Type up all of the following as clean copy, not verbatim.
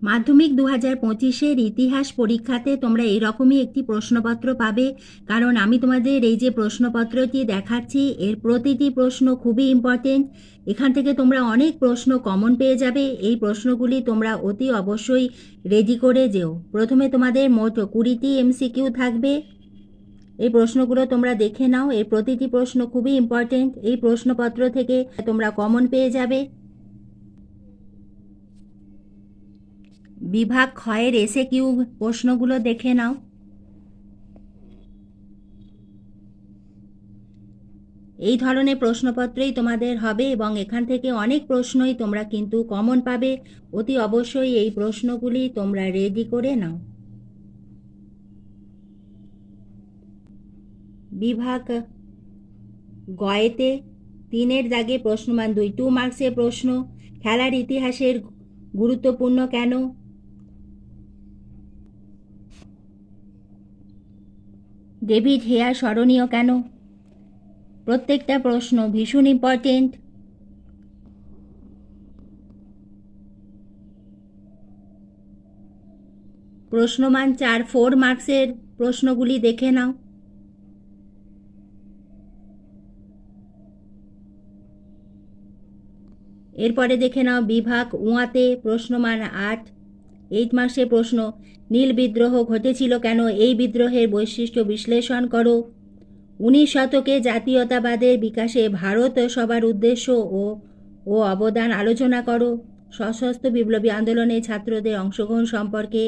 মাধ্যমিক 2025-এর ইতিহাস পরীক্ষাতে তোমরা এরকমই একটি প্রশ্নপত্র পাবে। কারণ আমি তোমাদের এই যে প্রশ্নপত্রটি দেখাচ্ছি এর প্রতিটি প্রশ্ন খুবই ইম্পর্টেন্ট। এখান থেকে তোমরা অনেক প্রশ্ন কমন পেয়ে যাবে। এই প্রশ্নগুলি তোমরা অতি অবশ্যই রেডি করে যেও। প্রথমে তোমাদের মোট 20টি এমসিকিউ থাকবে। এই প্রশ্নগুলো তোমরা দেখে নাও। এর প্রতিটি প্রশ্ন খুবই ইম্পর্টেন্ট। এই প্রশ্নপত্র থেকে তোমরা কমন পেয়ে যাবে। বিভাগ ক্ষয়ের এসে কিউ প্রশ্নগুলো দেখে নাও। এই ধরনের প্রশ্নপত্রই তোমাদের হবে এবং এখান থেকে অনেক প্রশ্নই তোমরা কিন্তু কমন পাবে। অতি অবশ্যই এই প্রশ্নগুলি তোমরা রেডি করে নাও। বিভাগ গয়েতে 3-এর দাগে প্রশ্নমান 2 মার্কসের প্রশ্ন। খেলার ইতিহাসের গুরুত্বপূর্ণ কেন? ডেভিড হেয়ার স্মরণীয় কেন? প্রত্যেকটা প্রশ্ন ভীষণ ইম্পর্টেন্ট। প্রশ্নমান 4 মার্কসের প্রশ্নগুলি দেখে নাও। এরপরে দেখে নাও বিভাগ উয়াতে প্রশ্নমান 8 মার্কসের প্রশ্ন। নীল বিদ্রোহ ঘটেছিল কেন? এই বিদ্রোহের বৈশিষ্ট্য বিশ্লেষণ করো। 19 শতকে জাতীয়তাবাদের বিকাশে ভারত সবার উদ্দেশ্য ও অবদান আলোচনা করো। সশস্ত্র বিপ্লবী আন্দোলনে ছাত্রদের অংশগ্রহণ সম্পর্কে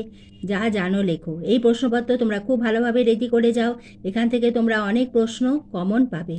যা জানো লেখো। এই প্রশ্নপত্র তোমরা খুব ভালোভাবে রেডি করে যাও। এখান থেকে তোমরা অনেক প্রশ্ন কমন পাবে।